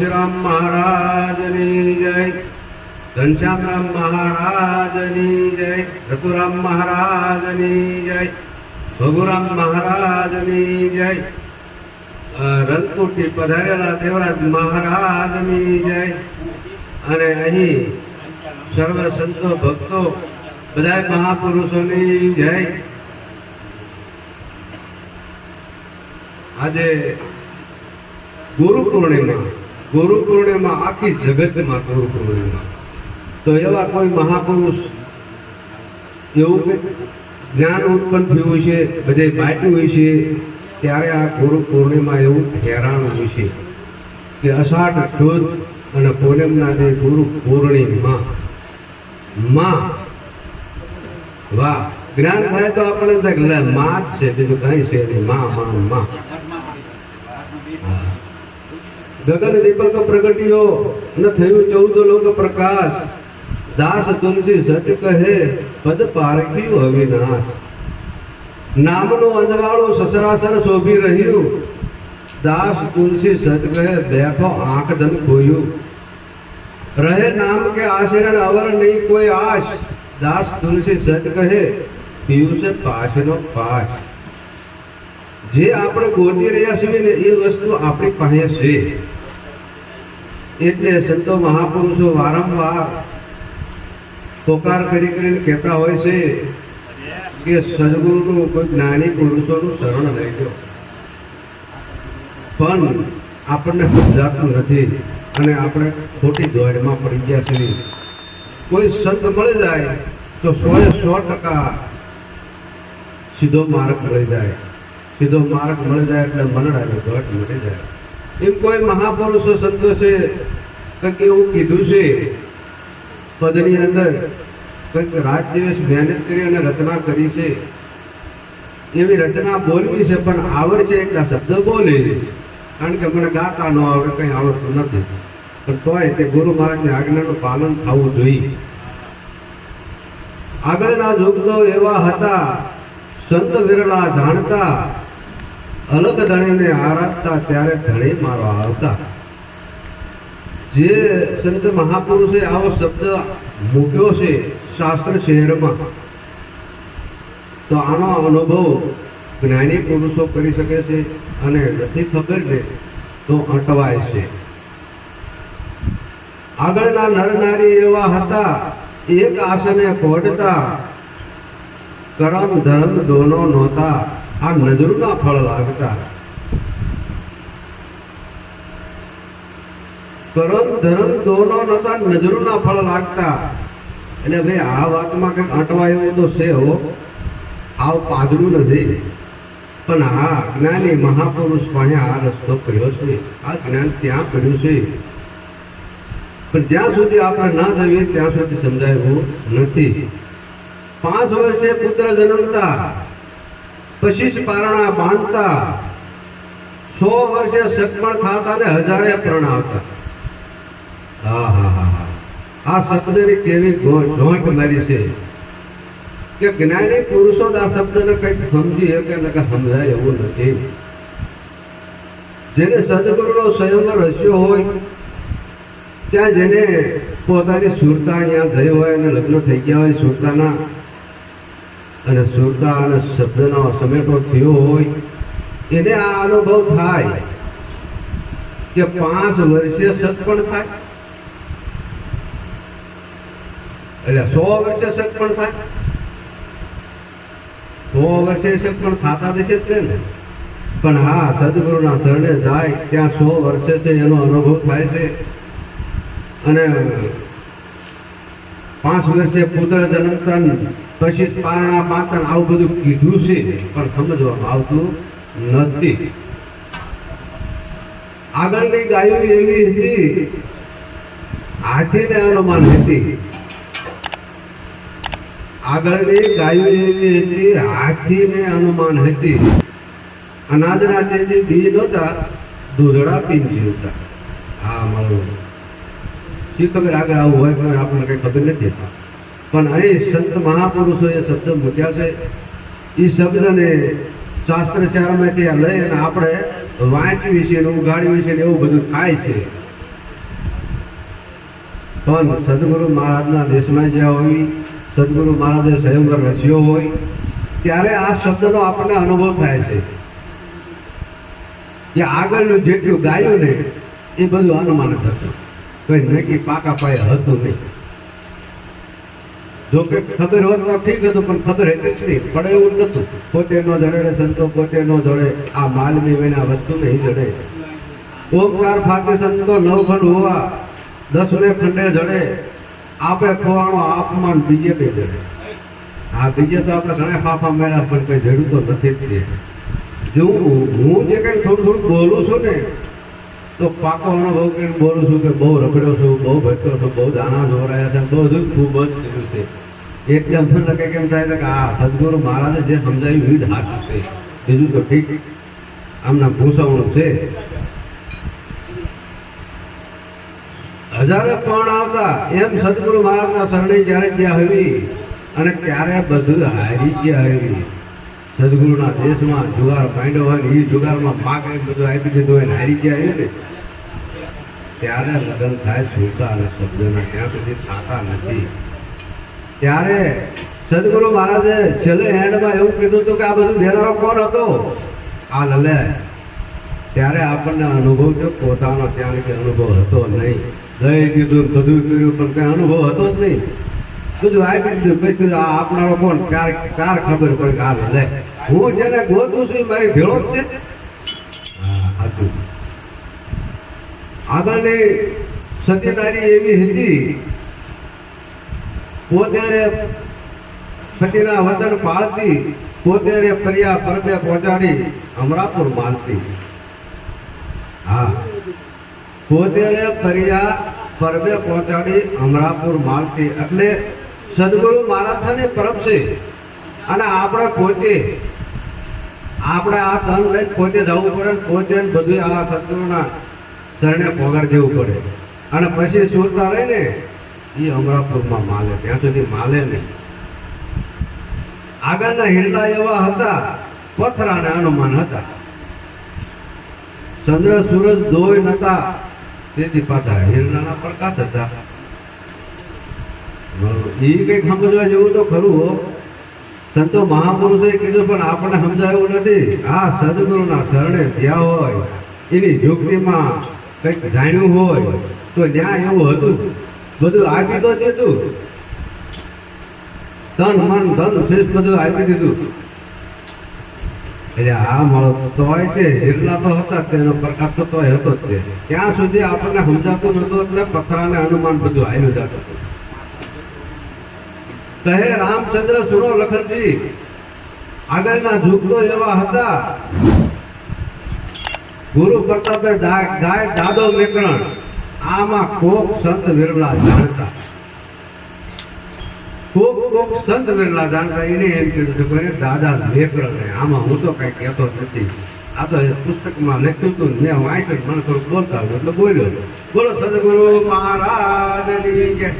तुलसीराम महाराजनी जय, घनश्याम राम महाराजनी जय, रघुराम महाराजनी जय, भगुराम महाराजनी जय, રંગપુરથી પધારેલા દેવરાજ મહારાજની જય. અને અહીં સર્વ સંતો ભક્તો બધા મહાપુરુષોની જય. આજે ગુરુ પૂર્ણિમા આખી જગતમાં ગુરુ પૂર્ણિમા. તો એવા કોઈ મહાપુરુષ એવું કંઈક જ્ઞાન ઉત્પન્ન થયું છે, બધે બાટ્યું હોય છે, ત્યારે આ ગુરુ પૂર્ણિમા એવું ઠેરાણું હોય છે કે અષાઢ સુદ અને પૂનમના જે ગુરુ પૂર્ણિમા માં વાહ જ્ઞાન થાય તો આપણે માં જ છે, બીજું કઈ છે નહીં. માં ગગન દીપક પ્રગટ્યો ન થયું 14 લોક પ્રકાશ, દાસ તુલસી સત કહે પદ પારખ્યું અવિનાશ. નામનો અંજવાળો સસરાસર શોભી રહ્યું, દાસ તુલસી સત કહે બેઠો આંખ ધન ખોયું. રહે નામ કે આશરણ અવર નહીં કોઈ આશ, દાસ તુલસી સત કહે પીયું છે પાશનો પાશ. જે આપણે ગોતી રહ્યા છીએ ને એ વસ્તુ આપણી પાસે છે. એટલે સંતો મહાપુરુષો વારંવાર પોકાર કરી કરીને કહેતા હોય છે કે સદગુરુનું કોઈ જ્ઞાની પુરુષોનું શરણ લેજો. પણ આપણને સમજાતું નથી અને આપણે ખોટી દોડમાં પડી ગયા છીએ. કોઈ સંત મળી જાય તો 100% સીધો માર્ગ મળી જાય. સીધો માર્ગ મળી જાય એટલે મનડાની દોડ મળી જાય. એમ કોઈ મહાપુરુષો સંતો છે કંઈક એવું કીધું છે પદની અંદર, કંઈક રાત દિવસ મહેનત કરી અને રચના કરી છે. એવી રચના બોલવી છે પણ આવડશે એટલા શબ્દ બોલી, કારણ કે મને ગાતા ન આવડે, કંઈ આવડતું નથી. પણ તોય તે ગુરુ મહારાજની આજ્ઞાનું પાલન થવું જોઈએ. આગળના યુગ તો એવા હતા, સંત વિરલા જાણતા, અલગ ધણીને આરાધતા ત્યારે ધણી મારવા આવતા. જે સંત મહાપુરુષે આવો શબ્દ મૂક્યો છે શાસ્ત્ર શહેરમાં, તો આનો અનુભવ જ્ઞાની પુરુષો કરી શકે છે. અને નથી ખબર ને તો અટવાય છે. આગળના નર નારી એવા હતા, એક આસને પોઢતા, કરમ ધર્મ દોનો નહોતા, આ નજરના ફળ લાગતા. કરમ ધર્મ દોનો નહોતા, નજરના ફળ લાગતા. એટલે ભાઈ આ વાતમાં કંઈક અટવાય એવું તો છે હો, આવ પાદરું નથી. પણ હા જ્ઞાની મહાપુરુષ પાસે આ રસ્તો કર્યો છે, આ જ્ઞાન ત્યાં પડ્યું છે. પણ જ્યાં સુધી આપણે ના જઈએ ત્યાં સુધી સમજાયું નથી. 5 વર્ષે પુત્ર જન્મતા, 25 પારણા બાંધતા, 100 વર્ષે સગપણ ખાતા ને 1000 પ્રણાવતા. આ શબ્દની કેવી જોંટ મારી છે કે જ્ઞાની પુરુષો આ શબ્દને કંઈક સમજી શકે ને કે સમજાય એવું નથી. જેને સદગુરુનો સ્વયંવર રચ્યો હોય, ત્યાં જેને પોતાની સુરતા અહીંયા થઈ હોય અને લગ્ન થઈ ગયા હોય સુરતાના, અને સુરતા અને શબ્દનો સમેટો થયો હોય, એને આ અનુભવ થાય કે 5 વર્ષે સત્પણ થાય, એટલે 100 વર્ષે સત્પણ થાય. 100 વર્ષે સત્પણ થતા દેશે જ ને. પણ હા સદગુરુના શરણે જાય ત્યાં 100 વર્ષે છે એનો અનુભવ થાય છે. અને 5 વર્ષે પુત્ર જન્મતા, પછી પારણા બાંધતા, આવું બધું કીધું છે પણ સમજવામાં આવતું નથી. આગળની ગાયો એવી હતી, હાથીને અનુમાન હતી. આગળની ગાયો એવી હતી, હાથીને અનુમાન હતી. અનાજના તેજી બી નહોતા, દૂધડા પીને જીવતા. હા મારું શી ખબર આગળ આવું હોય પણ આપણને કંઈ ખબર નથી. પણ અહીં સંત મહાપુરુષોએ શબ્દ મૂક્યા છે. એ શબ્દને શાસ્ત્રચારમાંથી લઈ અને આપણે વાંચવી છે, ઉગાડવી છે, એવું બધું થાય છે. પણ સદગુરુ મહારાજના દેશમાં જ્યાં હોય, સદગુરુ મહારાજે સ્વયંવર રચ્યો હોય, ત્યારે આ શબ્દનો આપણને અનુભવ થાય છે કે આગળનું જેટલું ગાયું ને એ બધું અનુમાન થતું, કોઈ નક્કી પાકા પાયે હતું નહીં. જો કે ખબર હોત તો ઠીક હતું, પણ ખબર હતી જ નહીં, પડે એવું નતું. પોતે નો જડે ને સંતો પોતે નો જડે, આ માલની વિના વસ્તુ નહીં જડે. ઓમકાર ફાકે સંતો નવ ખંડ હોવા, 10 ખંડે જડે. આપે ખોવાણો આપમાન બીજે કઈ જડે. હા, બીજે તો આપણે ઘણા ફાફા મેળા, પણ કઈ જડું તો નથી જ. જો હું જે કઈ થોડું થોડું બોલું છું ને, તો પાકો અનુભવ કરીને બોલું છું કે બહુ રખડ્યો છું, બહુ ભટક્યો છું, બહુ દાણા જોરાયા છે, બધું ખૂબ જ થયું છે. એટલે અમને કેમ થાય છે કે આ સદગુરુ મહારાજે જે સમજાવ્યું એ જ સાચું છે, બીજું તો ઠીક આમના ભૂસવણું છે. હજારે પણ આવતા એમ સદગુરુ મહારાજના શરણે જ્યારે જ્યાં આવી અને ત્યારે બધું હારી ગયા આવી. સદગુરુના દેશમાં જુગાર પાંડ્યો હોય ને એ જુગારમાં પાક બધું આપી દીધું હોય ને હારી ગયા આવ્યું ને, ત્યારે લગ્ન થાય સુરતા અને શબ્દના, ત્યાં સુધી થતા નથી. ત્યારે સદગુરુ મહારાજે છેલ્લે એન્ડમાં એવું કીધું હતું કે આ બધું દેનારો કોણ હતો? આ લલે. ત્યારે આપણને અનુભવ થયો પોતાનો, ત્યાં લીધે અનુભવ હતો નહીં. દઈ કીધું બધું કર્યું પણ કઈ અનુભવ હતો જ નહીં. બધું આપી દીધું, પછી કીધું આ આપનારો કોણ? કાર ખબર પડે કે આ લલે. હું જેને ગોતું છું મારી ભેળો જ છે. હા, સાચું. આગળની સત્યનારી એવી હતી, પોતે પતિના વતન પાળતી, પોતે ફર્યા પરબે પહોંચાડી અમરાપુર માલતી. હા, પોતે ફર્યા પરબે પહોંચાડી અમરાપુર માલતી. એટલે સદગુરુ મહારાજ પરબ છે, અને આપણે પોતે આપણે આ ધન લઈને પોતે જવું પડે, પોતે બધું આ સદગુરુના શરણે પોગાડ દેવું પડે. અને પછી સુરતા રહે ને એ અમરાપુરમાં માલે, ત્યાં સુધી માલે નહીં. આગળના હિરલા એવા હતા, પથરા ને હનુમાન હતા. ચંદ્ર સૂરજ દોય નતા, તેથી પાછા હિરલાના પ્રકાશ હતા. એ કઈક સમજવા જેવું તો ખરું હો. સંતો મહાપુરુષોએ કીધું, પણ આપણને સમજાયું નથી. આ સદગુરુના શરણે થયા હોય, એની યુક્તિમાં કંઈક જાણ્યું હોય તો ત્યાં એવું હતું, બધું આપી તો દીધું, તન મન ધન શેષ બધું આપી દીધું. એટલે આ મળો તોય છે, હિરલા તો હતા, તેનો પ્રકાશ તો તોય હતો જ. ત્યાં સુધી આપણને સમજાતું નતું, એટલે પથરાને અનુમાન બધું આવ્યું જતું. કહે રામચંદ્ર સુનો લખનજી, આગળના યુગ તો એવા હતા. ગુરુ પ્રતાપે ગાય દાદો મેકરણ, આમાં કોક સંત વિરલા જાણતા. કોક સંત વિરલા જાણતા. એને એમ કીધું છે કોઈને દાદા મેકરણ, આમાં હું તો કઈ કહેતો નથી, આ તો પુસ્તકમાં લખ્યું હતું, મેં વાંચ્યું, મને થોડુંક બોલતા હોય એટલે બોલ્યો. બોલો સદગુરુ મહારાજની જય.